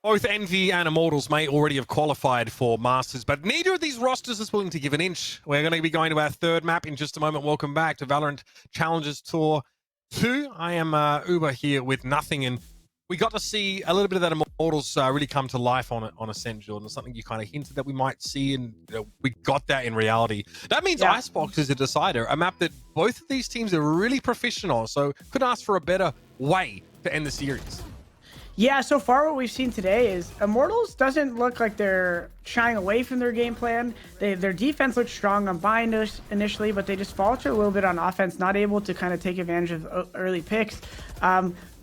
Both Envy and Immortals may already have qualified for Masters, but neither of these rosters is willing to give an inch. We're going to be going to our third map in just a moment. Welcome back to VALORANT Challengers Tour 2. I am Uber here with Nothing, and we got to see a little bit of that Immortals really come to life on Ascent, Jordan. It's something you kind of hinted that we might see, and we got that in reality. That means Icebox is a decider, a map that both of these teams are really proficient on, so couldn't ask for a better way to end the series. Yeah, so far what we've seen today is Immortals doesn't look like they're shying away from their game plan. Their defense looks strong on bind initially, but they just falter a little bit on offense, not able to kind of take advantage of early picks.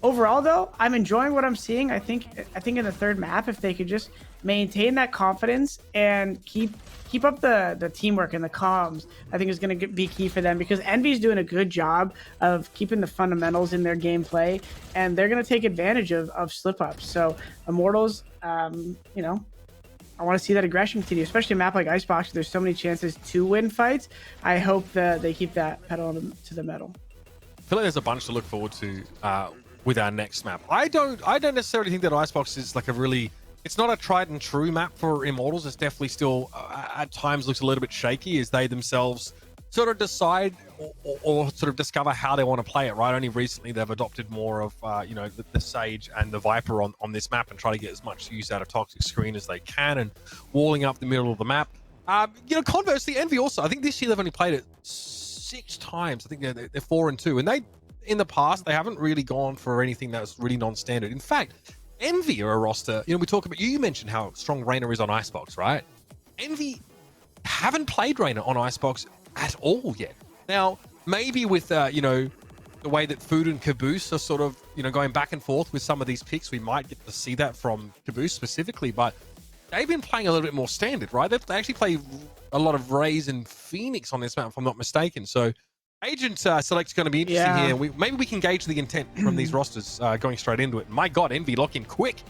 Overall, though, I'm enjoying what I'm seeing. I think in the third map, if they could just maintain that confidence and keep up the teamwork and the comms, I think is going to be key for them, because Envy's doing a good job of keeping the fundamentals in their gameplay, and they're going to take advantage of slip-ups. So Immortals, you know, I want to see that aggression continue, especially a map like Icebox. There's so many chances to win fights. I hope that they keep that pedal to the metal. I feel like there's a bunch to look forward to with our next map. I don't necessarily think that Icebox is like a really... It's not a tried and true map for Immortals. It's definitely still, at times, looks a little bit shaky as they themselves sort of decide or sort of discover how they want to play it, right? Only recently they've adopted more of, you know, the Sage and the Viper on this map and try to get as much use out of Toxic Screen as they can and walling up the middle of the map. You know, conversely, Envy also, I think this year they've only played it 6 times. I think they're 4-2. And they, in the past, they haven't really gone for anything that's really non-standard. In fact, Envy are a roster, you know, we talk about, you mentioned how strong Reyna is on Icebox, right? Envy haven't played Reyna on Icebox at all yet. Now, maybe with, you know, the way that Food and Caboose are sort of, you know, going back and forth with some of these picks, we might get to see that from Caboose specifically, but they've been playing a little bit more standard, right? They actually play a lot of Raze and Phoenix on this map, if I'm not mistaken. So Agent select's going to be interesting here. Maybe we can gauge the intent from these rosters going straight into it. My God, Envy lock in quick.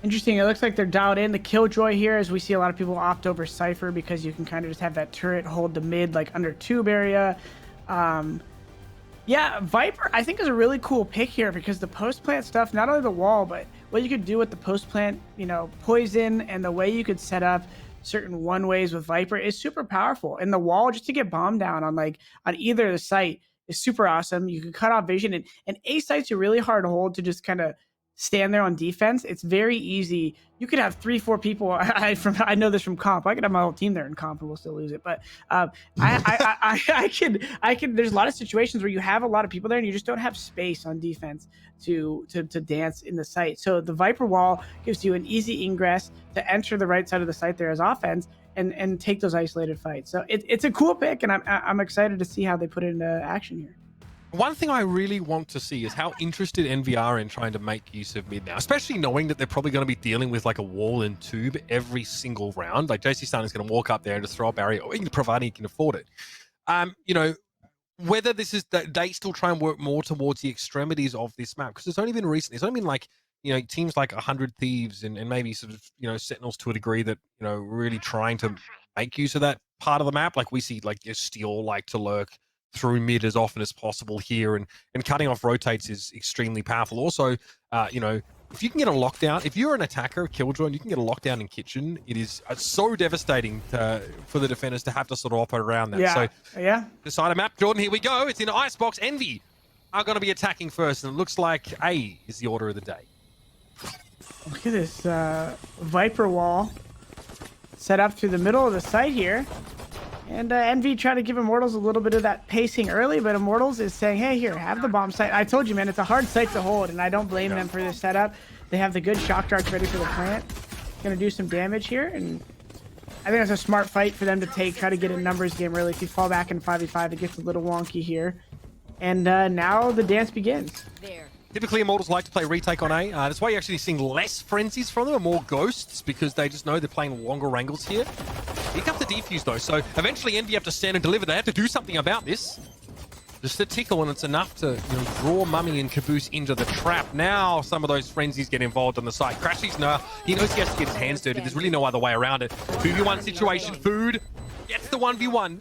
Interesting. It looks like they're dialed in. The Killjoy here, as we see a lot of people opt over Cypher because you can kind of just have that turret hold the mid, like under tube area. Yeah, Viper, I think, is a really cool pick here because the post-plant stuff, not only the wall, but what you could do with the post-plant, you know, poison, and the way you could set up certain one-ways with Viper is super powerful. And the wall, just to get bombed down on either of the site, is super awesome. You can cut off vision, and A sites are really hard to hold to just kind of stand there on defense. It's very easy. You could have 3-4 people. I know this from comp. I could have my whole team there in comp and we'll still lose it. But I can. There's a lot of situations where you have a lot of people there and you just don't have space on defense to dance in the site. So the Viper wall gives you an easy ingress to enter the right side of the site there as offense and take those isolated fights. So it's a cool pick, and I'm excited to see how they put it into action here. One thing I really want to see is how interested Envy are in trying to make use of mid now, especially knowing that they're probably going to be dealing with like a wall and tube every single round. Like JC Stan is going to walk up there and just throw a barrier, or providing he can afford it. You know, whether this is that they still try and work more towards the extremities of this map, because it's only been recently. It's only been like, you know, teams like 100 Thieves and maybe sort of, you know, Sentinels to a degree that, you know, really trying to make use of that part of the map. Like we see like Steel like to lurk through mid as often as possible here, and cutting off rotates is extremely powerful. Also, you know, if you can get a lockdown, if you're an attacker, Killjoy, and you can get a lockdown in Kitchen, it is so devastating for the defenders to have to sort of operate around that. Decide a map. Jordan, here we go. It's in Icebox. Envy are going to be attacking first, and it looks like A is the order of the day. Look at this Viper wall set up through the middle of the site here. And Envy trying to give Immortals a little bit of that pacing early, but Immortals is saying, hey, here, have the bomb site. I told you, man, it's a hard site to hold, and I don't blame them for this setup. They have the good shock darts ready for the plant. Going to do some damage here, and I think that's a smart fight for them to take, try to get a numbers game early. If you fall back in 5v5, it gets a little wonky here. And now the dance begins. Typically, Immortals like to play retake on A. That's why you're actually seeing less frenzies from them and more ghosts, because they just know they're playing longer wrangles here. Here comes the defuse, though, so eventually Envy have to stand and deliver. They have to do something about this. Just a tickle, and it's enough to, you know, draw Mummy and Caboose into the trap. Now some of those frenzies get involved on the side. Crashy's he knows he has to get his hands dirty. There's really no other way around it. 2v1 situation. Food gets the 1v1.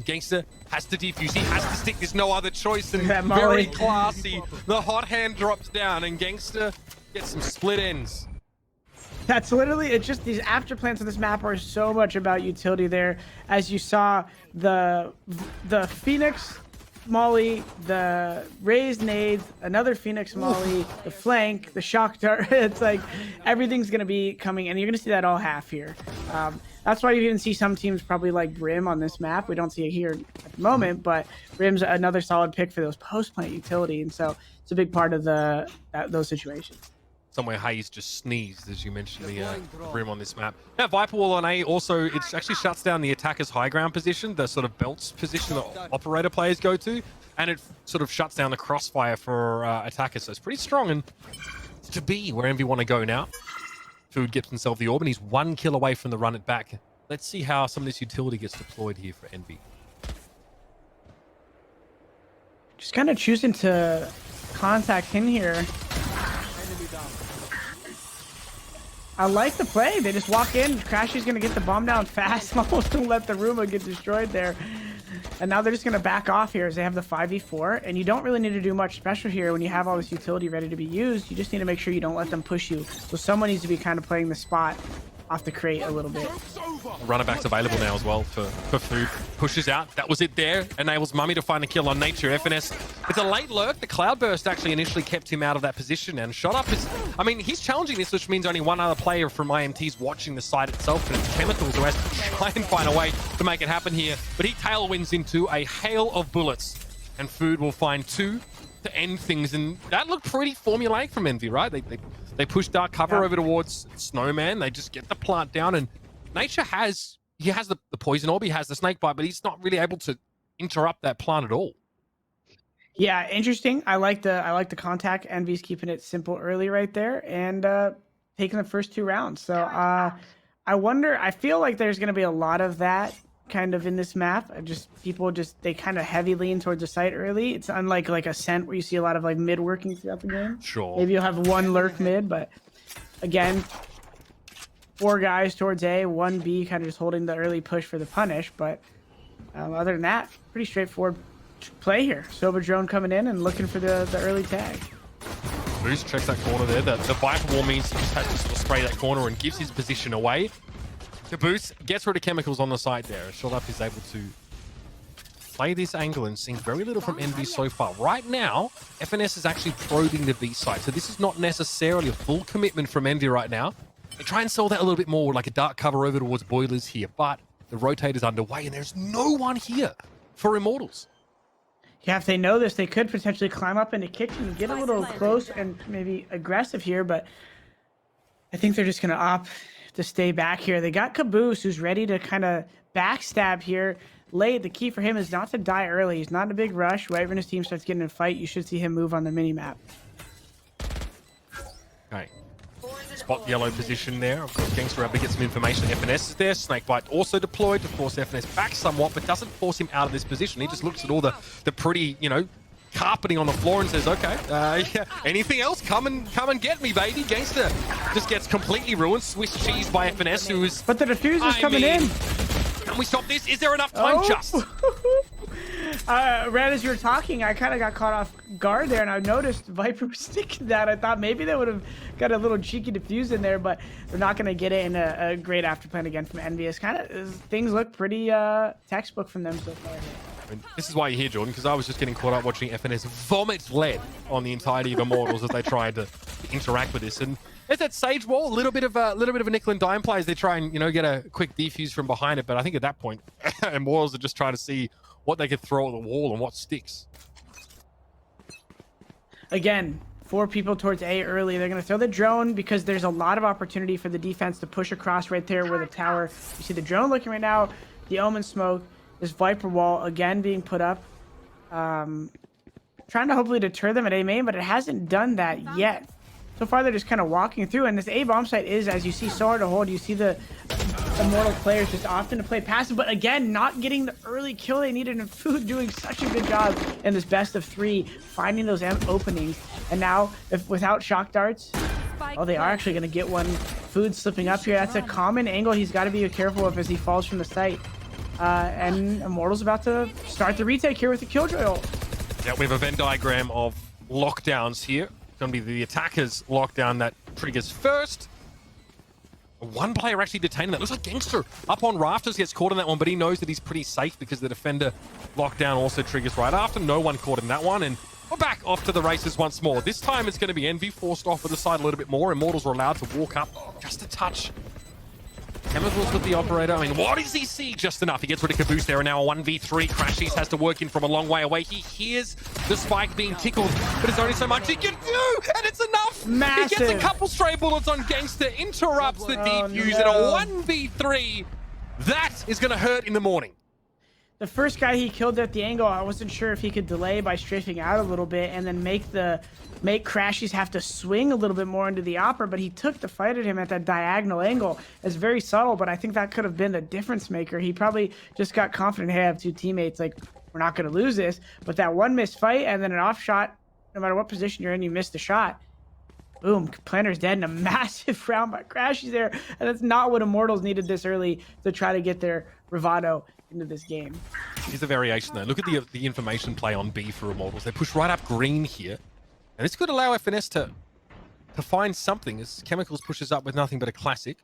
Gangster has to defuse. He has to stick. There's no other choice. And very classy. The hot hand drops down, and Gangster Get some split ends. That's literally, it's just these after plants on this map are so much about utility there. As you saw, the Phoenix Molly, the raised nades, another Phoenix Molly, the flank, the shock dart. It's like everything's going to be coming, and you're going to see that all half here. That's why you even see some teams probably like Brim on this map. We don't see it here at the moment, but Brim's another solid pick for those post-plant utility, and so it's a big part of those situations. Somewhere Hayes just sneezed, as you mentioned, the Brim on this map. Now, Viper Wall on A also, it actually shuts down the attacker's high ground position, the sort of belts position that operator players go to, and it sort of shuts down the crossfire for attackers. So it's pretty strong, and to be where Envy want to go now. Food gets himself the orb, and he's 1 kill away from the run it back. Let's see how some of this utility gets deployed here for Envy. Just kind of choosing to contact in here. I like the play. They just walk in. Crashy's going to get the bomb down fast. Almost don't let the Roomba get destroyed there. And now they're just going to back off here as they have the 5v4. And you don't really need to do much special here when you have all this utility ready to be used. You just need to make sure you don't let them push you. So someone needs to be kind of playing the spot off the crate a little bit. Runner back's available now as well for Food. Pushes out. That was it there. Enables Mummy to find a kill on Nature. FNS, it's a late lurk. The Cloudburst actually initially kept him out of that position, and Shot Up is, I mean, he's challenging this, which means only one other player from IMT's watching the site itself, and it's Chemicals who has to try and find a way to make it happen here. But he tailwinds into a hail of bullets, and Food will find 2 to end things, and that looked pretty formulaic from Envy, right? They push dark cover over towards Snowman. They just get the plant down, and Nature has the poison orb, he has the snake bite, but he's not really able to interrupt that plant at all. Yeah, interesting. I like the contact. Envy's keeping it simple early right there, and taking the first 2 rounds. So I wonder. I feel like there's going to be a lot of that kind of in this map. They kind of heavy lean towards the site early. It's unlike like Ascent where you see a lot of like mid working throughout the game. Sure. Maybe you'll have one lurk mid, but again, 4 guys towards A, 1 B, kind of just holding the early push for the punish. But other than that, pretty straightforward play here. Soba Drone coming in and looking for the early tag. Boost checks that corner there. The Viper Wall means he just has to sort of spray that corner and gives his position away. Caboose gets rid of Chemicals on the side there. Shot Up is able to play this angle and seeing very little from Envy so far. Right now, FNS is actually probing the B side, so this is not necessarily a full commitment from Envy right now. They try and sell that a little bit more, like a dark cover over towards Boilers here, but the rotate is underway and there's no one here for Immortals. Yeah, if they know this, they could potentially climb up into kitchen and get a little close and maybe aggressive here, but I think they're just going to opt to stay back here. They got Caboose, who's ready to kind of backstab here late. The key for him is not to die early. He's not in a big rush. Right when his team starts getting in a fight, you should see him move on the mini-map. Okay. Spot yellow position there. Of course, Gangster able to get some information. FNS is there. Snakebite also deployed to force FNS back somewhat, but doesn't force him out of this position. He just looks at all the pretty, you know, carpeting on the floor and says, okay, yeah, anything else? Come and get me, baby. Gangster just gets completely ruined. Swiss cheese by FNS, who is... But the diffuser's coming in. Can we stop this? Is there enough time, Just? Right as you were talking, I kind of got caught off guard there, and I noticed Viper was sticking that. I thought maybe they would have got a little cheeky diffuse in there, but they're not going to get it in a great afterplan again from Envious. Kind of things look pretty textbook from them so far. I mean, this is why you're here, Jordan, because I was just getting caught up watching FNS vomit lead on the entirety of Immortals as they tried to interact with this. And there's that Sage Wall, a little bit of a nickel and dime play as they try and, you know, get a quick defuse from behind it. But I think at that point, Immortals are just trying to see what they could throw at the wall and what sticks. Again, 4 people towards A early. They're going to throw the drone because there's a lot of opportunity for the defense to push across right there where the tower. You see the drone looking right now, the Omen smoke, this Viper Wall again being put up. Trying to hopefully deter them at A main, but it hasn't done that yet. So far, they're just kind of walking through, and this A bomb site is, as you see, so hard to hold. You see the Immortal players just often to play passive, but again, not getting the early kill they needed, and Food doing such a good job in this best of 3, finding those openings. And now, without shock darts, oh, they are actually going to get one. Food slipping up here. That's a common angle he's got to be careful of as he falls from the site. And Immortal's about to start the retake here with the Killjoy ult. Yeah, we have a Venn diagram of lockdowns here. going to be the attackers lockdown that triggers first. One player actually detained that. Looks like Gangster up on rafters, gets caught in that one, but he knows that he's pretty safe because the defender lockdown also triggers right after. No one caught in that one, and we're back off to the races once more. This time it's going to be Envy forced off with the side a little bit more. Immortals are allowed to walk up just a touch. Chemicals with the operator. I mean, what does he see? Just enough. He gets rid of Caboose there, and now a 1v3. Crashies has to work in from a long way away. He hears the spike being tickled, but there's only so much he can do, and it's enough. Massive. He gets a couple stray bullets on Gangster, interrupts the defuse, and a 1v3. That is going to hurt in the morning. The first guy he killed at the angle, I wasn't sure if he could delay by strafing out a little bit and then make Crashies have to swing a little bit more into the opera, but he took the fight at him at that diagonal angle. It's very subtle, but I think that could have been the difference maker. He probably just got confident, hey, I have two teammates, like, we're not going to lose this. But that one missed fight and then an off shot, no matter what position you're in, you missed the shot. Boom, Planner's dead in a massive round by Crashies there. And that's not what Immortals needed this early to try to get their bravado into this game. Here's a variation though. Look at the information play on B for Immortals. They push right up green here. And this could allow FNS to find something as Chemicals pushes up with nothing but a classic.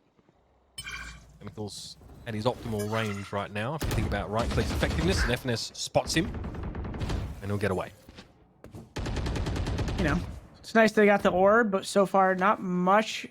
Chemicals at his optimal range right now. If you think about right click's effectiveness, and FNS spots him and he'll get away. You know, it's nice they got the orb, but so far not much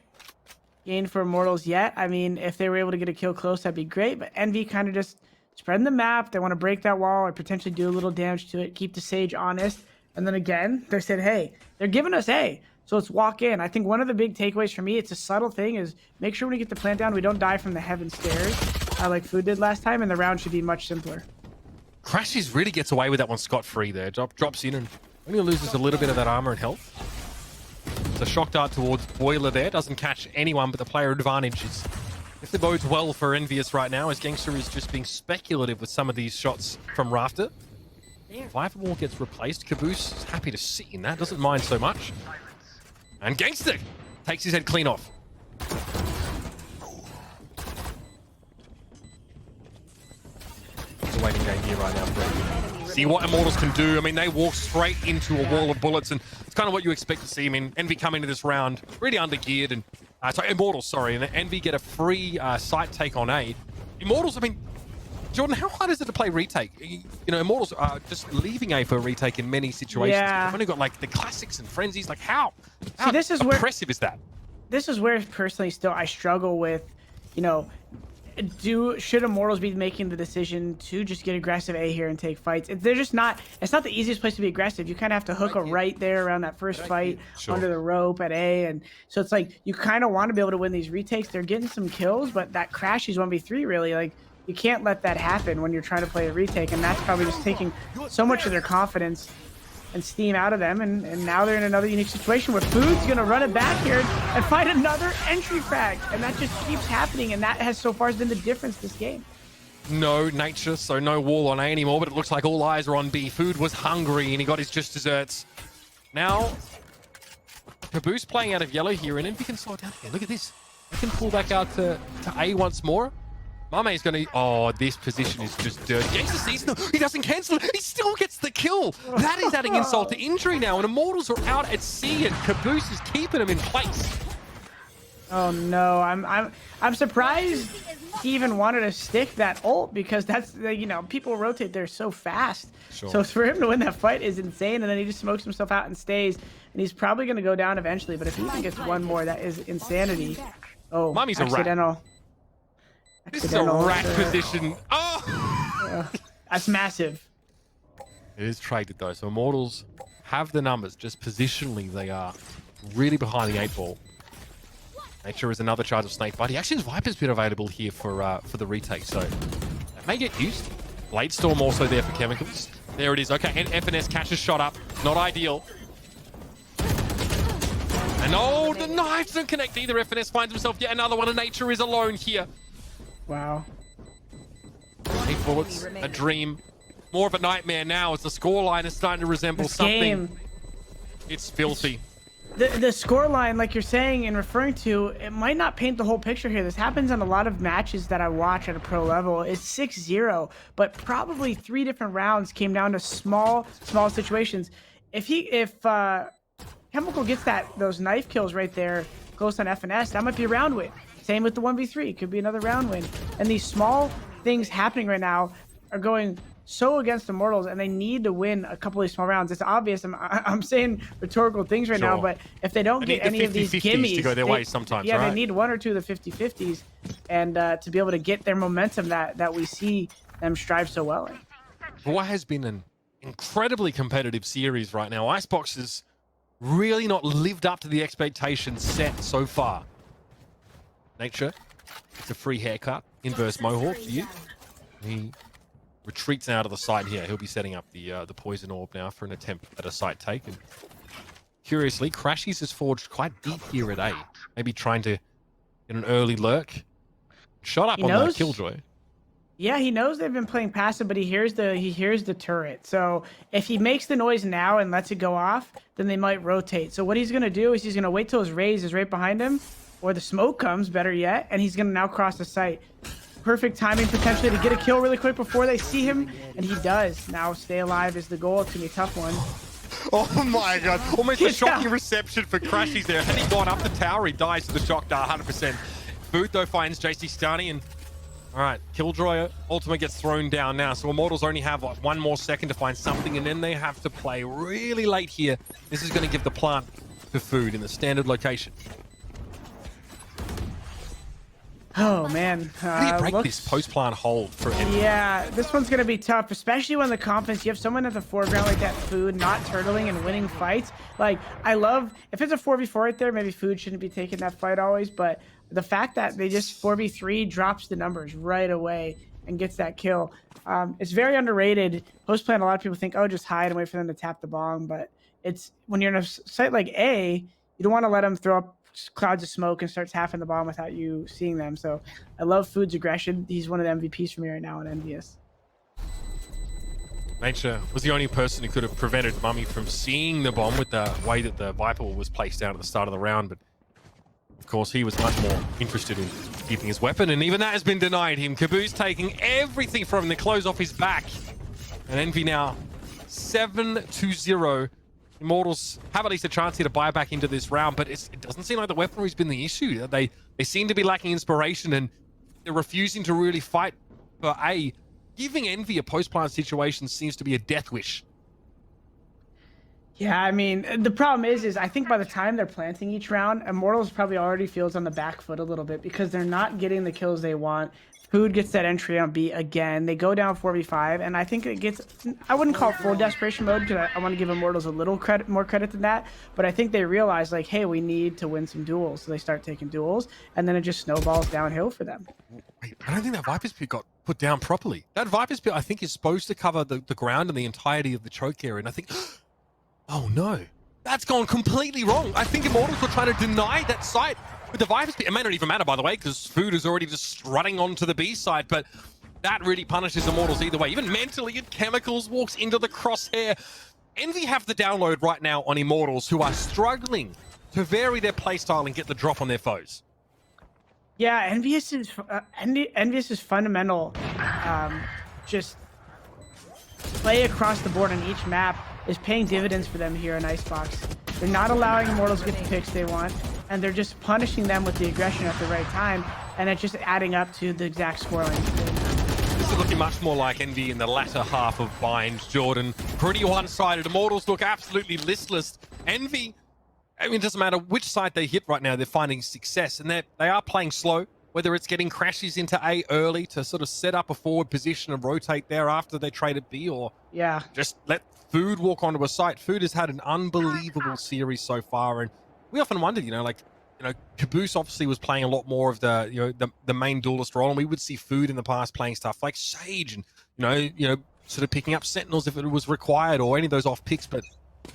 gain for Immortals yet. I mean, if they were able to get a kill close, that'd be great. But Envy kind of just spreading the map. They want to break that wall or potentially do a little damage to it, keep the Sage honest. And then again, they said, hey, they're giving us A, so let's walk in. I think one of the big takeaways for me, it's a subtle thing, is make sure when we get the plant down, we don't die from the heaven stairs like Food did last time, and the round should be much simpler. Crashies really gets away with that one scot-free there. Drops in and only loses a little bit of that armor and health. It's a shock dart towards Boiler there. Doesn't catch anyone, but the player advantage is... If it bodes well for Envious right now, as Gangster is just being speculative with some of these shots from Rafter. Viperwall gets replaced. Caboose is happy to sit in that. Doesn't mind so much. And Gangster takes his head clean off. It's a waiting game here right now for Envy. See what Immortals can do. I mean, they walk straight into a wall of bullets, and it's kind of what you expect to see. I mean, Envy come into this round really undergeared, and Immortals, sorry, and Envy get a free site take on A. Immortals, I mean, Jordan, how hard is it to play retake? You know, Immortals are just leaving A for a retake in many situations. Yeah. They've only got like the classics and frenzies. Like how this is impressive is that? This is where personally still I struggle with, you know, should Immortals be making the decision to just get aggressive A here and take fights? They're just not, it's not the easiest place to be aggressive. You kind of have to hook a right there around that first fight under the rope at A. And so it's like, you kind of want to be able to win these retakes. They're getting some kills, but that Crashies 1v3 really, like, you can't let that happen when you're trying to play a retake, and that's probably just taking so much of their confidence and steam out of them, and now they're in another unique situation where Food's gonna run it back here and find another entry frag, and that just keeps happening, and that has so far been the difference this game. No nature, so no wall on A anymore, but it looks like all eyes are on B. Food was hungry, and he got his just desserts. Now, Caboose playing out of yellow here, and Envy can slow it down again. Look at this. They can pull back out to A once more. Mame's gonna... Oh, this position is just dirty. Gangster sees no, he doesn't cancel. He still gets the kill. That is adding insult to injury now, and Immortals are out at sea, and Caboose is keeping him in place. Oh no, I'm surprised he even wanted to stick that ult, because that's, you know, people rotate there so fast. Sure. So for him to win that fight is insane, and then he just smokes himself out and stays, and he's probably gonna go down eventually. But if he even gets one more, that is insanity. Oh, Mummy's accidental. A rat. This is a rat position. Oh! That's massive. It is traded though, so Immortals have the numbers. Just positionally, they are really behind the 8-ball. Nature is another charge of Snake Bite. Actually, Viper's been available here for the retake, so that may get used. Blade Storm also there for Chemicals. There it is. Okay, and FNS catches shot up. Not ideal. And oh, the knives don't connect either. FNS finds himself yet another one, and Nature is alone here. Wow. 8 bullets, a dream. More of a nightmare now as the scoreline is starting to resemble this something. Game, it's filthy. The scoreline, like you're saying and referring to, it might not paint the whole picture here. This happens in a lot of matches that I watch at a pro level. It's 6-0, but probably 3 different rounds came down to small situations. If Chemical gets those knife kills right there close on FNS, that might be a round win. Same with the 1v3, could be another round win. And these small things happening right now are going so against Immortals, and they need to win a couple of these small rounds. It's obvious. I'm saying rhetorical things right now, but if they don't get any of these gimmies to go their way sometimes, yeah, right? they need one or two of the 50-50s, and to be able to get their momentum that we see them strive so well in. What has been an incredibly competitive series right now. Icebox has really not lived up to the expectations set so far. Nature, it's a free haircut. Inverse Mohawk for you. He retreats out of the site here. He'll be setting up the poison orb now for an attempt at a site take. And curiously, Crashies has forged quite deep here at A. Maybe trying to get an early lurk. Shot up on the Killjoy. Yeah, he knows they've been playing passive, but he hears the turret. So if he makes the noise now and lets it go off, then they might rotate. So what he's gonna do is he's gonna wait till his raise is right behind him, or the smoke comes, better yet, and he's gonna now cross the site. Perfect timing potentially to get a kill really quick before they see him, and he does. Now stay alive is the goal. It's gonna be a tough one. Oh my god, almost a shocking reception for Crashies there. Had he gone up the tower, he dies to the shock dart 100%. Food though finds JC Stani, and all right, Killjoy ultimate gets thrown down now, so Immortals only have like 1 more second to find something, and then they have to play really late here. This is going to give the plant to Food in the standard location. Oh man, how do you break this post-plant hold for him? Yeah, this one's gonna be tough, especially when the confidence, you have someone at the foreground like that, Food, not turtling and winning fights. Like, I love, if it's a 4v4 right there, maybe Food shouldn't be taking that fight always, but the fact that they just 4v3 drops the numbers right away and gets that kill. It's very underrated. Post-plant, a lot of people think, oh, just hide and wait for them to tap the bomb, but it's, when you're in a site like A, you don't want to let them throw up clouds of smoke and starts half in the bomb without you seeing them. So I love Food's aggression. He's one of the MVPs for me right now in Envious. Nature was the only person who could have prevented Mummy from seeing the bomb with the way that the Viper was placed down at the start of the round, but of course he was much more interested in keeping his weapon, and even that has been denied him. Caboose taking everything from him, the clothes off his back, and Envy now 7-0. Immortals have at least a chance here to buy back into this round, but it doesn't seem like the weaponry's been the issue. They seem to be lacking inspiration, and they're refusing to really fight for A. Giving Envy a post-plant situation seems to be a death wish. Yeah, I mean, the problem is I think by the time they're planting each round, Immortals probably already feels on the back foot a little bit because they're not getting the kills they want. Food gets that entry on B again. They go down 4v5, and I think it gets, I wouldn't call it full desperation mode because I want to give Immortals a little more credit than that, but I think they realize, like, hey, we need to win some duels. So they start taking duels, and then it just snowballs downhill for them. Wait, I don't think that Viper's Pit got put down properly. That Viper's Pit, I think, is supposed to cover the ground and the entirety of the choke area, and I think, oh no, that's gone completely wrong. I think Immortals were trying to deny that site with the Viper's Pit. It may not even matter, by the way, because Food is already just strutting onto the B side, but that really punishes Immortals either way. Even mentally, and Chemicals walks into the crosshair. Envy have the download right now on Immortals, who are struggling to vary their playstyle and get the drop on their foes. Yeah, Envious is fundamental. Just play across the board on each map is paying dividends for them here in Icebox. They're not allowing Immortals to get the picks they want, and they're just punishing them with the aggression at the right time, and it's just adding up to the exact scoreline. This is looking much more like Envy in the latter half of Bind, Jordan. Pretty one-sided. Immortals look absolutely listless. Envy, I mean, it doesn't matter which side they hit right now, they're finding success, and they are playing slow, whether it's getting Crashies into A early to sort of set up a forward position and rotate there after they trade at B, or just let Food walk onto a site. Food has had an unbelievable series so far, and we often wondered, Caboose obviously was playing a lot more of the main duelist role, and we would see Food in the past playing stuff like Sage and sort of picking up Sentinels if it was required, or any of those off picks. But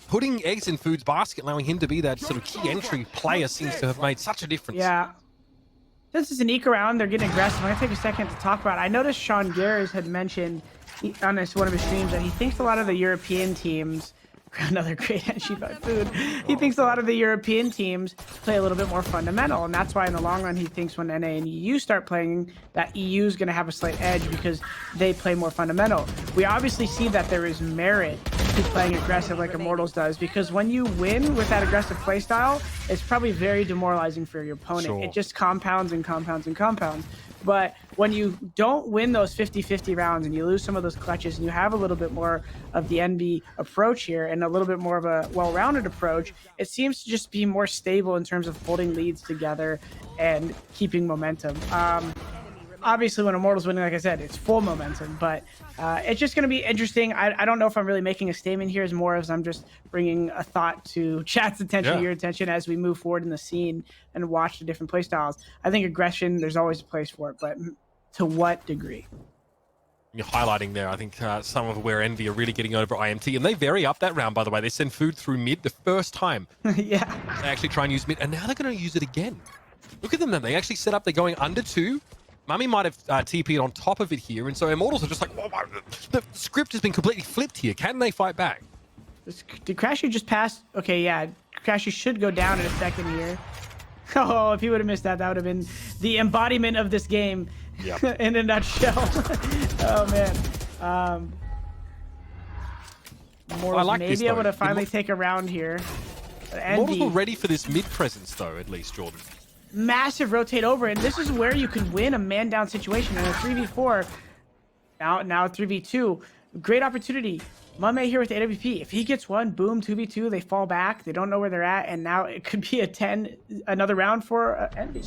putting eggs in Food's basket, allowing him to be that sort of key entry player, seems to have made such a difference. Yeah. Since it's an eco round, they're getting aggressive. I'm gonna take a second to talk about it. I noticed Sean Garris had mentioned on one of his streams that he thinks a lot of the European teams, another great entry by Food, he thinks a lot of the European teams play a little bit more fundamental, and that's why in the long run he thinks when NA and EU start playing, that EU is going to have a slight edge because they play more fundamental. We obviously see that there is merit keep playing aggressive like Immortals does, because when you win with that aggressive playstyle, it's probably very demoralizing for your opponent. Sure. It just compounds and compounds and compounds. But when you don't win those 50-50 rounds and you lose some of those clutches and you have a little bit more of the envy approach here and a little bit more of a well-rounded approach, it seems to just be more stable in terms of holding leads together and keeping momentum. Obviously, when Immortals winning, like I said, it's full momentum, but it's just going to be interesting. I don't know if I'm really making a statement here, as more as I'm just bringing a thought to chat's attention, your attention, as we move forward in the scene and watch the different playstyles. I think aggression, there's always a place for it, but to what degree? You're highlighting there, I think, some of where Envy are really getting over IMT, and they vary up that round, by the way. They send food through mid the first time. Yeah. They actually try and use mid, and now they're going to use it again. Look at them then. They actually set up, they're going under 2. Mummy might have TP'd on top of it here, and so Immortals are just like, oh, the script has been completely flipped here. Can they fight back? Did Crashy just pass? Okay, yeah. Crashy should go down in a second here. Oh, if he would have missed that, that would have been the embodiment of this game in a nutshell. Oh, man. Immortals like may this, be able though. to finally take a round here. Immortals were ready for this mid presence, though, at least, Jordan. Massive rotate over, and this is where you can win a man down situation in a 3v4. Now 3v2. Great opportunity. Mame here with AWP. If he gets one, boom, 2v2, they fall back. They don't know where they're at, and now it could be another round for Envy.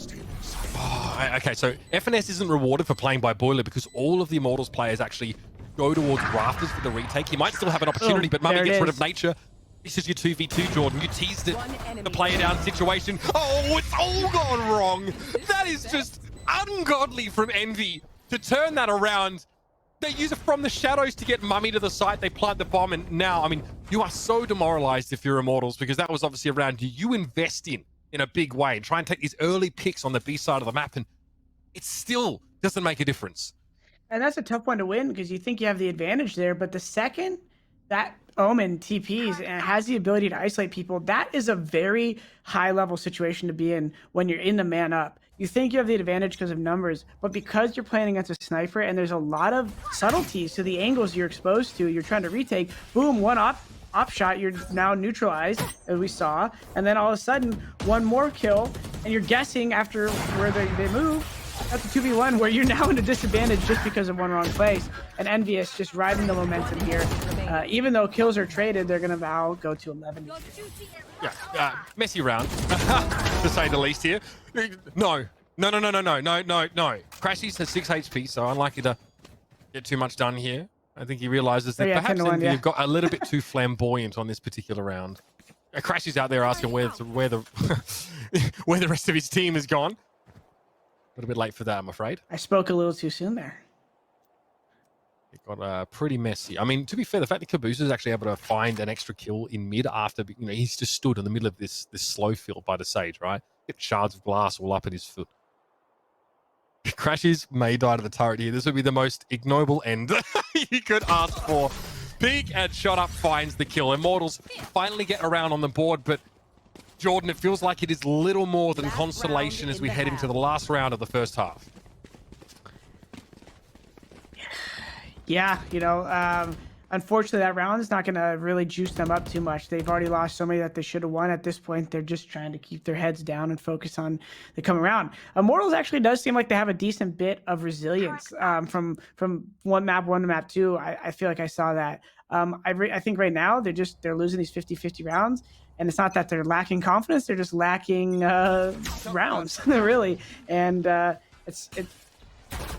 Oh, okay, so FNS isn't rewarded for playing by Boiler because all of the Immortals players actually go towards Rafters for the retake. He might still have an opportunity, but Mummy gets rid of Nature. This is your 2v2, Jordan. You teased it. The player down situation. Oh, it's all gone wrong. That is just ungodly from Envy to turn that around. They use it from the shadows to get Mummy to the site. They plant the bomb, and now, I mean, you are so demoralized if you're Immortals, because that was obviously a round you invest in a big way and try and take these early picks on the B side of the map, and it still doesn't make a difference. And that's a tough one to win because you think you have the advantage there, but the second that Omen TPs and has the ability to isolate people, that is a very high level situation to be in when you're in the man up. You think you have the advantage because of numbers, but because you're playing against a sniper and there's a lot of subtleties to the angles you're exposed to, you're trying to retake, boom, one op shot, you're now neutralized, as we saw, and then all of a sudden, one more kill, and you're guessing after where they move. That's a 2v1 where you're now in a disadvantage just because of one wrong place. And Envious just riding the momentum here. Even though kills are traded, they're going to now go to 11. Yeah, messy round, to say the least here. No. Crashy's has 6 HP, so unlikely to get too much done here. I think he realizes that perhaps Envy have got a little bit too flamboyant on this particular round. Crashy's out there asking where the rest of his team has gone. A little bit late for that, I'm afraid. I spoke a little too soon there. It got pretty messy. I mean, to be fair, the fact that Caboose is actually able to find an extra kill in mid after, he's just stood in the middle of this slow field by the Sage, right? Get shards of glass all up at his foot. Crashes may die to the turret here. This would be the most ignoble end you could ask for. Big and shot up finds the kill. Immortals finally get around on the board, but Jordan, it feels like it is little more than consolation as we head into the last round of the first half. Yeah, unfortunately, that round is not going to really juice them up too much. They've already lost so many that they should have won. At this point, they're just trying to keep their heads down and focus on the coming round. Immortals actually does seem like they have a decent bit of resilience from one map 1 to map 2. I feel like I saw that. I think right now they're losing these 50-50 rounds. And it's not that they're lacking confidence; they're just lacking rounds, really. And they're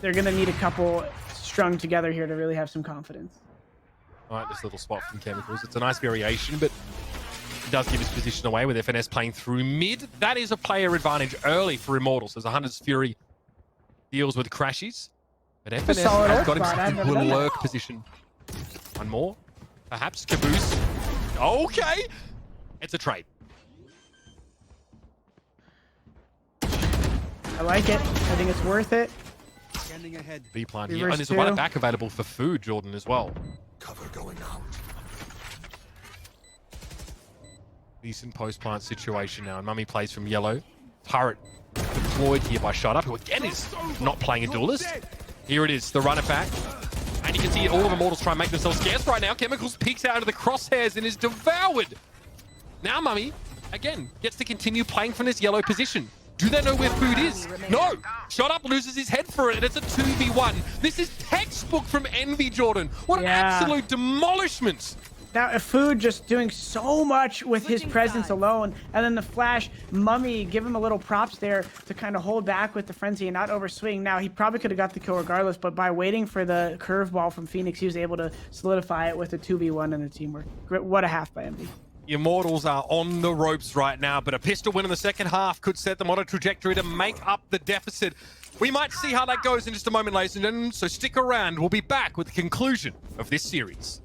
gonna need a couple strung together here to really have some confidence. All right, this little spot from Chemicals. It's a nice variation, but it does give his position away with FNS playing through mid. That is a player advantage early for Immortals as 100's Fury deals with Crashies. But FNS has got himself into a lurk position. One more, perhaps Caboose. Okay. It's a trade. I like it. I think it's worth it. B plant here. And there's a one back available for food, Jordan, as well. Cover going out. Decent post-plant situation now. And Mummy plays from yellow. Turret deployed here by Shut Up, who again is not playing a duelist. Here it is, the runner back. And you can see all of Immortals try and make themselves scarce right now. Chemicals peeks out of the crosshairs and is devoured. Now Mummy, again, gets to continue playing from this yellow position. Do they know where food is? No! Shot Up loses his head for it, and it's a 2v1. This is textbook from Envy, Jordan. What an absolute demolishment. Now, Food just doing so much with his presence alone, and then the flash, Mummy, give him a little props there to kind of hold back with the frenzy and not overswing. Now, he probably could have got the kill regardless, but by waiting for the curveball from Phoenix, he was able to solidify it with a 2v1 and the teamwork. What a half by Envy. Immortals are on the ropes right now, but a pistol win in the second half could set them on a trajectory to make up the deficit. We might see how that goes in just a moment, ladies and gentlemen, so stick around. We'll be back with the conclusion of this series.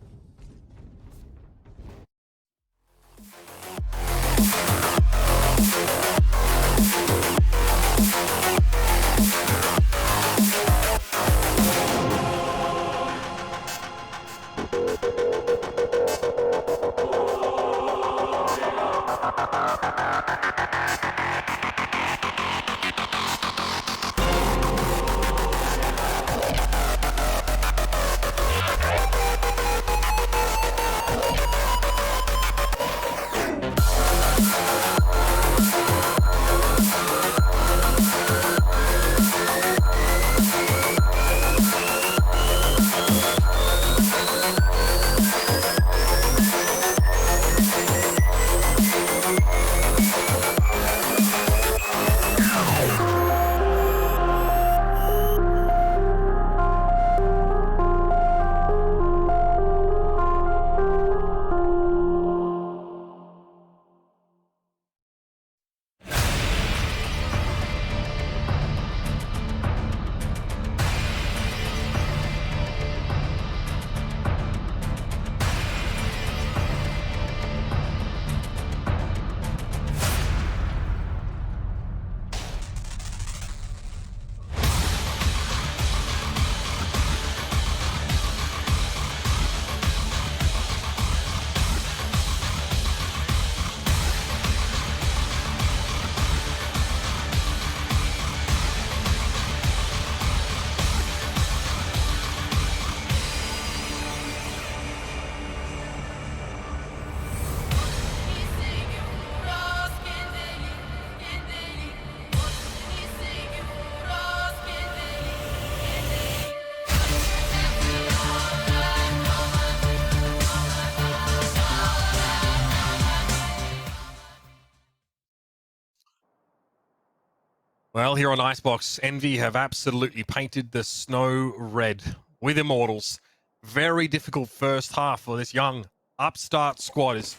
Well, here on Icebox, Envy have absolutely painted the snow red with Immortals. Very difficult first half for this young upstart squad. Is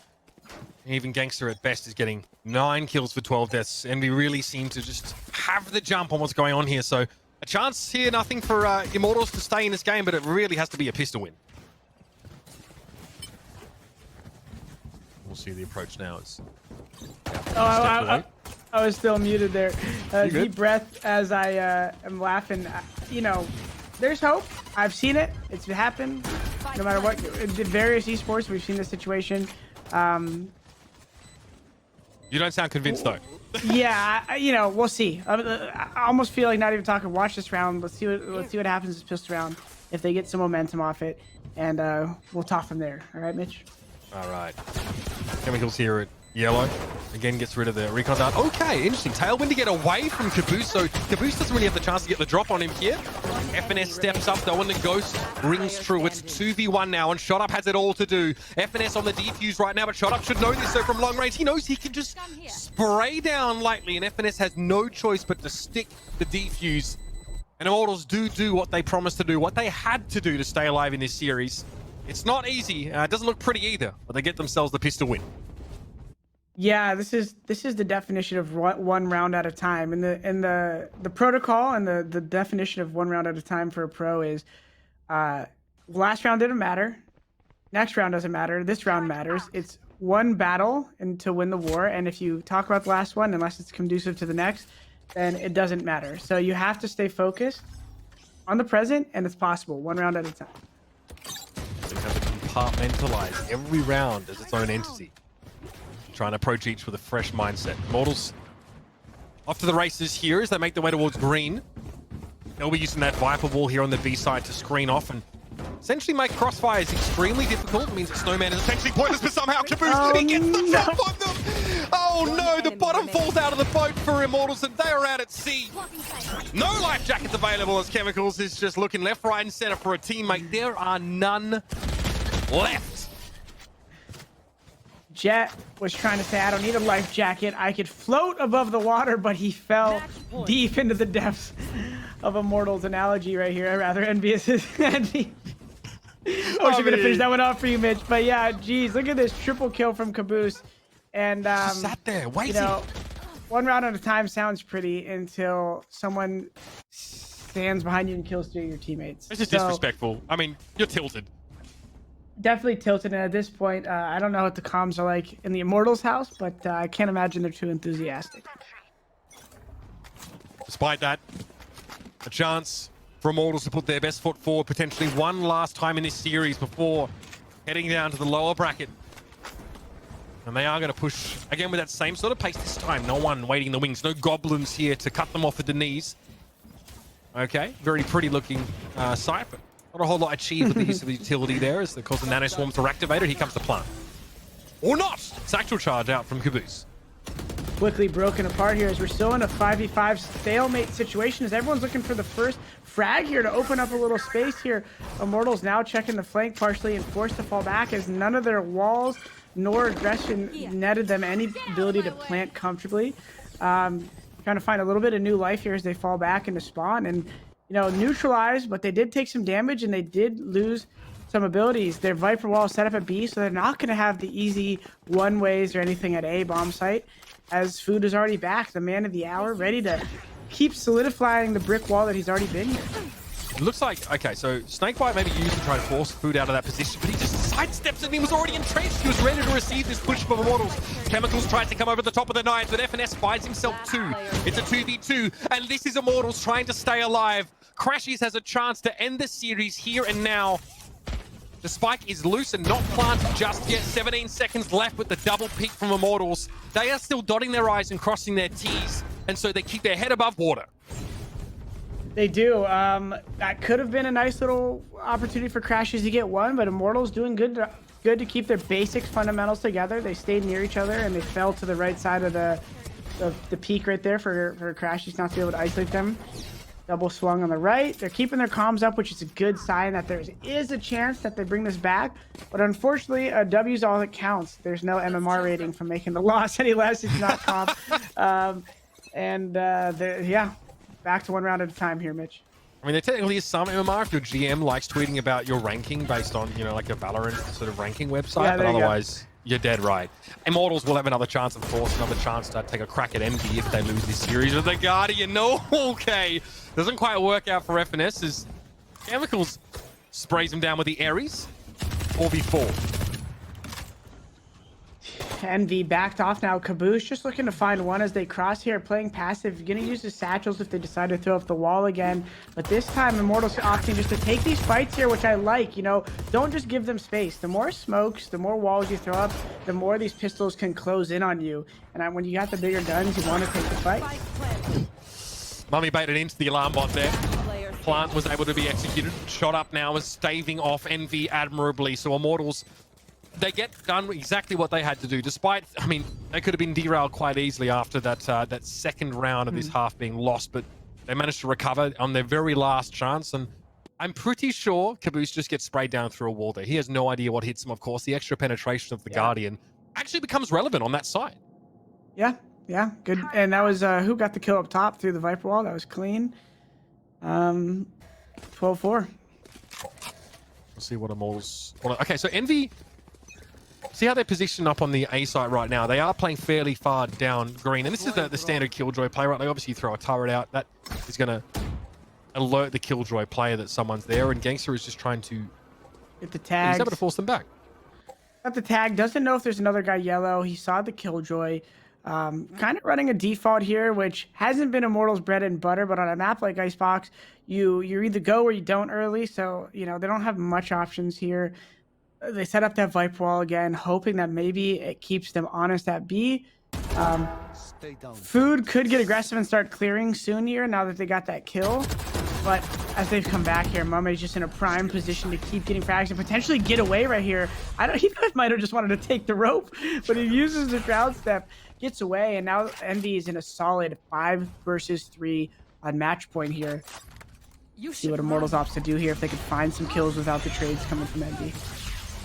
even Gangster at best is getting 9 kills for 12 deaths. Envy really seem to just have the jump on what's going on here. So a chance here, nothing for Immortals to stay in this game, but it really has to be a pistol win. We'll see the approach now. I was still muted there. Deep breath as I am laughing. You know, there's hope. I've seen it. It's happened. No matter what, in various esports, we've seen this situation. You don't sound convinced, though. Yeah, you know, we'll see. I almost feel like not even talking. Watch this round. Let's see what happens this pistol round. If they get some momentum off it, and we'll talk from there. All right, Mitch. All right. Chemicals here at yellow. Again, gets rid of the recon dart. Okay, interesting. Tailwind to get away from Caboose, so Caboose doesn't really have the chance to get the drop on him here. FNS steps up, though, and the Ghost rings true. It's 2v1 now, and Shot Up has it all to do. FNS on the defuse right now, but Shot Up should know this, so from long range, he knows he can just spray down lightly, and FNS has no choice but to stick the defuse. And Immortals do what they promised to do, what they had to do to stay alive in this series. It's not easy. It doesn't look pretty either, but they get themselves the pistol win. Yeah, this is the definition of one round at a time, and the protocol and the definition of one round at a time for a pro is, last round didn't matter, next round doesn't matter, this round matters. It's one battle and to win the war, and if you talk about the last one, unless it's conducive to the next, then it doesn't matter. So you have to stay focused on the present, and it's possible, one round at a time. So you have to compartmentalize every round as its own entity. Trying to approach each with a fresh mindset. Immortals off to the races here as they make their way towards green. They'll be using that Viper wall here on the B side to screen off, and essentially make crossfires extremely difficult. It means that Snowman is essentially pointless, but somehow Caboose, he gets the drop on them. Oh no, the bottom falls out of the boat for Immortals, and they are out at sea. No life jackets available as Chemicals is just looking left, right, and center for a teammate. There are none left. Jet was trying to say, I don't need a life jacket. I could float above the water, but he fell deep into the depths of Immortals analogy right here. Rather envious. Oh, we're gonna finish that one off for you, Mitch. But yeah, geez, look at this triple kill from Caboose. And just sat there waiting. You know, one round at a time sounds pretty until someone stands behind you and kills three of your teammates. This is disrespectful. I mean, you're tilted. Definitely tilted, and at this point, I don't know what the comms are like in the Immortals house, but I can't imagine they're too enthusiastic. Despite that, a chance for Immortals to put their best foot forward potentially one last time in this series before heading down to the lower bracket. And they are going to push again with that same sort of pace this time. No one waiting in the wings. No goblins here to cut them off at the knees. Okay, very pretty looking sight, but not a whole lot achieved with the use of the utility there as of course the nano swarms are activated. Here comes the plant. Or not! Satchel charge out from Caboose. Quickly broken apart here as we're still in a 5v5 stalemate situation as everyone's looking for the first frag here to open up a little space here. Immortals now checking the flank partially and forced to fall back as none of their walls nor aggression netted them any ability to plant comfortably. Trying to find a little bit of new life here as they fall back into spawn and, you know, neutralized, but they did take some damage and they did lose some abilities. Their Viper wall is set up at B, so they're not going to have the easy one-ways or anything at A bomb site, as Food is already back, the man of the hour, ready to keep solidifying the brick wall that he's already been here. It looks like, okay, so Snakebite maybe used to try to force Food out of that position, but he just sidesteps and he was already entrenched. He was ready to receive this push from Immortals. Chemicals tried to come over the top of the knives, but FNS finds himself two. It's a 2v2, and this is Immortals trying to stay alive. Crashies has a chance to end the series here and now. The spike is loose and not planted just yet. 17 seconds left with the double peak from Immortals. They are still dotting their I's and crossing their T's, and so they keep their head above water. They do. That could have been a nice little opportunity for Crashies to get one, but Immortals doing good to keep their basic fundamentals together. They stayed near each other and they fell to the right side of the peak right there for Crashies not to be able to isolate them. Double swung on the right. They're keeping their comms up, which is a good sign that there is a chance that they bring this back. But unfortunately, a W is all that counts. There's no MMR rating from making the loss any less. It's not comp. Yeah, back to one round at a time here, Mitch. I mean, there technically is some MMR if your GM likes tweeting about your ranking based on, you know, like a Valorant sort of ranking website, yeah, but otherwise, you're dead right. Immortals will have another chance, of course, another chance to take a crack at MD if they lose this series with the Guardian. No, okay. Doesn't quite work out for FNS as Chemicals sprays him down with the Ares. 4v4. Envy backed off now. Caboose just looking to find one as they cross here, playing passive. Gonna use the satchels if they decide to throw up the wall again. But this time, Immortals opting just to take these fights here, which I like. You know, don't just give them space. The more smokes, the more walls you throw up, the more these pistols can close in on you. And when you got the bigger guns, you want to take the fight. Mummy baited into the alarm bot there. Plant was able to be executed. Shot up now is staving off Envy admirably. So Immortals, they get done exactly what they had to do. Despite, I mean, they could have been derailed quite easily after that second round of this half being lost, but they managed to recover on their very last chance. And I'm pretty sure Caboose just gets sprayed down through a wall there. He has no idea what hits him, of course. The extra penetration of the Guardian actually becomes relevant on that side. Yeah, good. And that was who got the kill up top through the Viper wall. That was clean. 12-4. We'll see what Immortals... Okay, so Envy... See how they're positioned up on the A site right now. They are playing fairly far down green. And this is the standard Killjoy play, right? They obviously throw a turret out. That is going to alert the Killjoy player that someone's there. And Gangster is just trying to... Get the tag. He's able to force them back. Got the tag. Doesn't know if there's another guy yellow. He saw the Killjoy. Kind of running a default here, which hasn't been Immortals' bread and butter, but on a map like Icebox, you either go or you don't early, so, you know, they don't have much options here. They set up that Viper wall again, hoping that maybe it keeps them honest at B. Food could get aggressive and start clearing soon here, now that they got that kill. But as they've come back here, Mame's just in a prime position to keep getting frags and potentially get away right here. He might have just wanted to take the rope, but he uses the Shroud Step, gets away, and now Envy is in a solid 5 versus 3 on match point here. See what Immortals opts to do here if they could find some kills without the trades coming from Envy.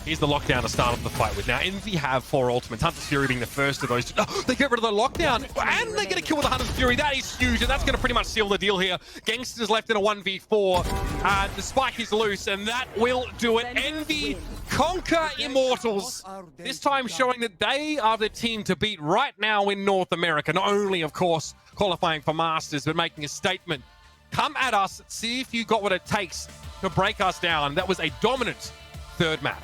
Here's the lockdown to start off the fight with. Now, Envy have 4 ultimates. Hunter's Fury being the first of those. Oh, they get rid of the lockdown, and they get a kill with the Hunter's Fury. That is huge, and that's going to pretty much seal the deal here. Gangster's left in a 1v4. The spike is loose, and that will do it. Envy conquer Immortals. This time showing that they are the team to beat right now in North America. Not only, of course, qualifying for Masters, but making a statement. Come at us, see if you got what it takes to break us down. That was a dominant third map.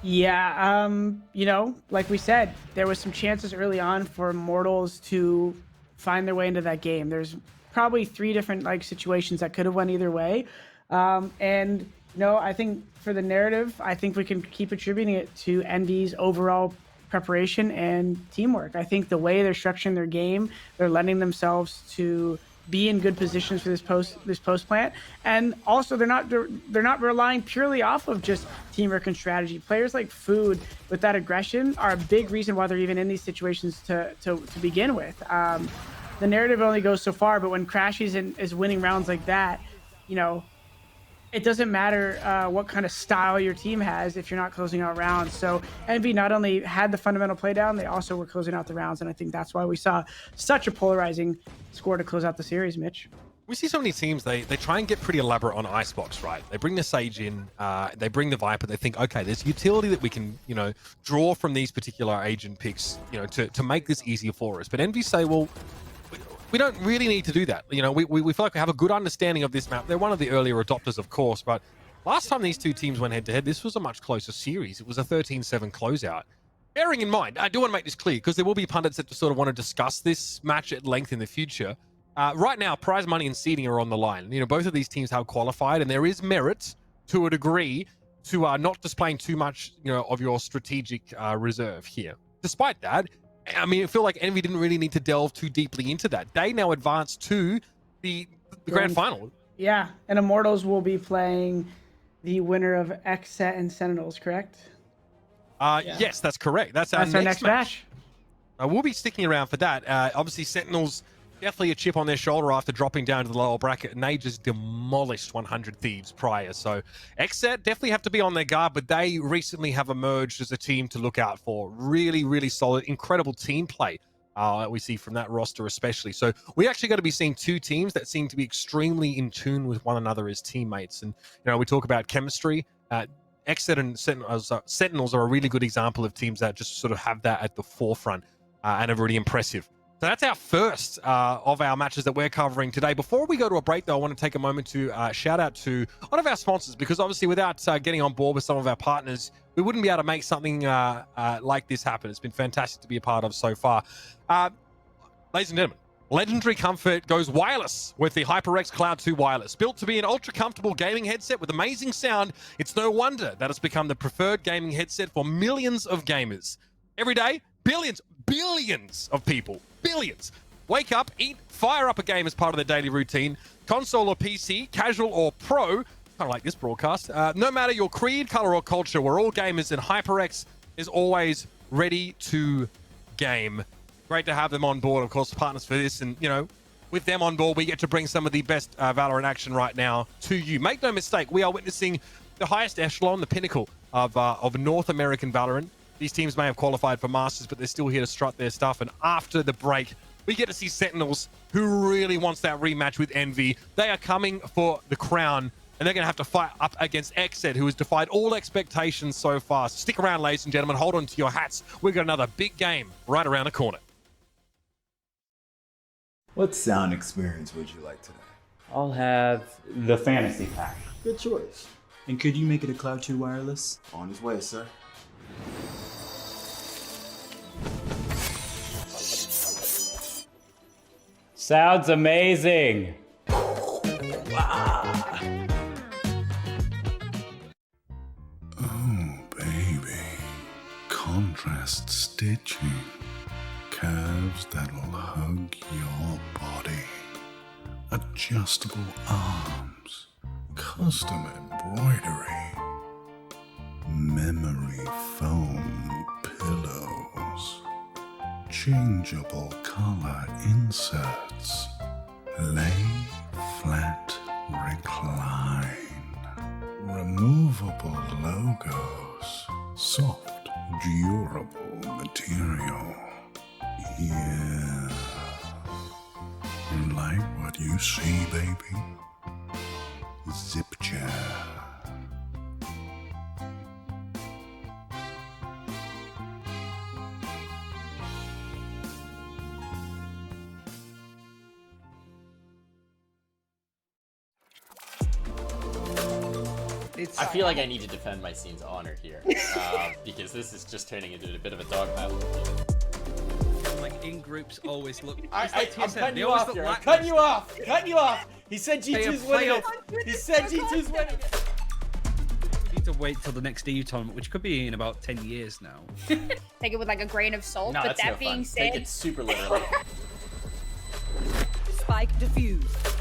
Yeah, you know, like we said, there was some chances early on for Immortals to find their way into that game. There's probably 3 different like situations that could have went either way. And you know, I think for the narrative, I think we can keep attributing it to Envy's overall preparation and teamwork. I think the way they're structuring their game, they're lending themselves to be in good positions for this post plant, and also they're not relying purely off of just teamwork and strategy. Players like Food with that aggression are a big reason why they're even in these situations to begin with. The narrative only goes so far, but when Crashies is winning rounds like that, you know, it doesn't matter what kind of style your team has if you're not closing out rounds. So Envy not only had the fundamental play down, they also were closing out the rounds. And I think that's why we saw such a polarizing score to close out the series, Mitch. We see so many teams, they try and get pretty elaborate on Icebox, right? They bring the Sage in, they bring the Viper, they think, okay, there's utility that we can, you know, draw from these particular agent picks, you know, to make this easier for us. But Envy say, well, we don't really need to do that. You know, we feel like we have a good understanding of this map. They're one of the earlier adopters, of course, but last time these two teams went head-to-head, this was a much closer series. It was a 13-7 closeout. Bearing in mind, I do want to make this clear, because there will be pundits that sort of want to discuss this match at length in the future. Right now, prize money and seeding are on the line. You know, both of these teams have qualified, and there is merit, to a degree, to not displaying too much, you know, of your strategic reserve here. Despite that, I mean, I feel like Envy didn't really need to delve too deeply into that. They now advance to the grand final. Yeah, and Immortals will be playing the winner of XSET and Sentinels, correct? Yeah. Yes, that's correct. That's our next match. We'll be sticking around for that. Obviously, Sentinels, definitely a chip on their shoulder after dropping down to the lower bracket, and they just demolished 100 Thieves prior. So XSET definitely have to be on their guard, but they recently have emerged as a team to look out for. Really, really solid, incredible team play that we see from that roster especially. So we actually got to be seeing 2 teams that seem to be extremely in tune with one another as teammates. And, you know, we talk about chemistry. XSET and Sentinels are a really good example of teams that just sort of have that at the forefront and are really impressive. So that's our first of our matches that we're covering today. Before we go to a break, though, I want to take a moment to shout out to one of our sponsors, because obviously without getting on board with some of our partners, we wouldn't be able to make something like this happen. It's been fantastic to be a part of so far. Ladies and gentlemen, legendary comfort goes wireless with the HyperX Cloud 2 Wireless. Built to be an ultra-comfortable gaming headset with amazing sound, it's no wonder that it's become the preferred gaming headset for millions of gamers. Every day, billions of people, billions, wake up, eat, fire up a game as part of their daily routine. Console or PC, casual or pro, kind of like this broadcast. No matter your creed, color, or culture, we're all gamers, and HyperX is always ready to game. Great to have them on board, of course, partners for this. And, you know, with them on board, we get to bring some of the best Valorant action right now to you. Make no mistake, we are witnessing the highest echelon, the pinnacle of North American Valorant. These teams may have qualified for Masters, but they're still here to strut their stuff. And after the break, we get to see Sentinels, who really wants that rematch with Envy. They are coming for the crown, and they're going to have to fight up against XSET, who has defied all expectations so far. So stick around, ladies and gentlemen. Hold on to your hats. We've got another big game right around the corner. What sound experience would you like today? I'll have the fantasy pack. Good choice. And could you make it a Cloud 2 wireless? On his way, sir. Sounds amazing. Oh, baby. Contrast stitching. Curves that'll hug your body. adjustable arms, custom embroidery, memory foam pillows, changeable color inserts, lay flat recline, removable logos, soft durable material. Yeah. Like what you see, baby? Zip chair. I feel like I need to defend my scene's honor here, because this is just turning into a bit of a dog battle. Like in groups always look. I'm cutting you always off look here. I'm lackluster. cutting you off. Cutting you off. He said They G2's have winning failed. it. He said G2's winning it. We need to wait till the next EU tournament, which could be in about 10 years now. Take it with like a grain of salt. No, but that's that no being fun. said, Take it super literally. Spike defused.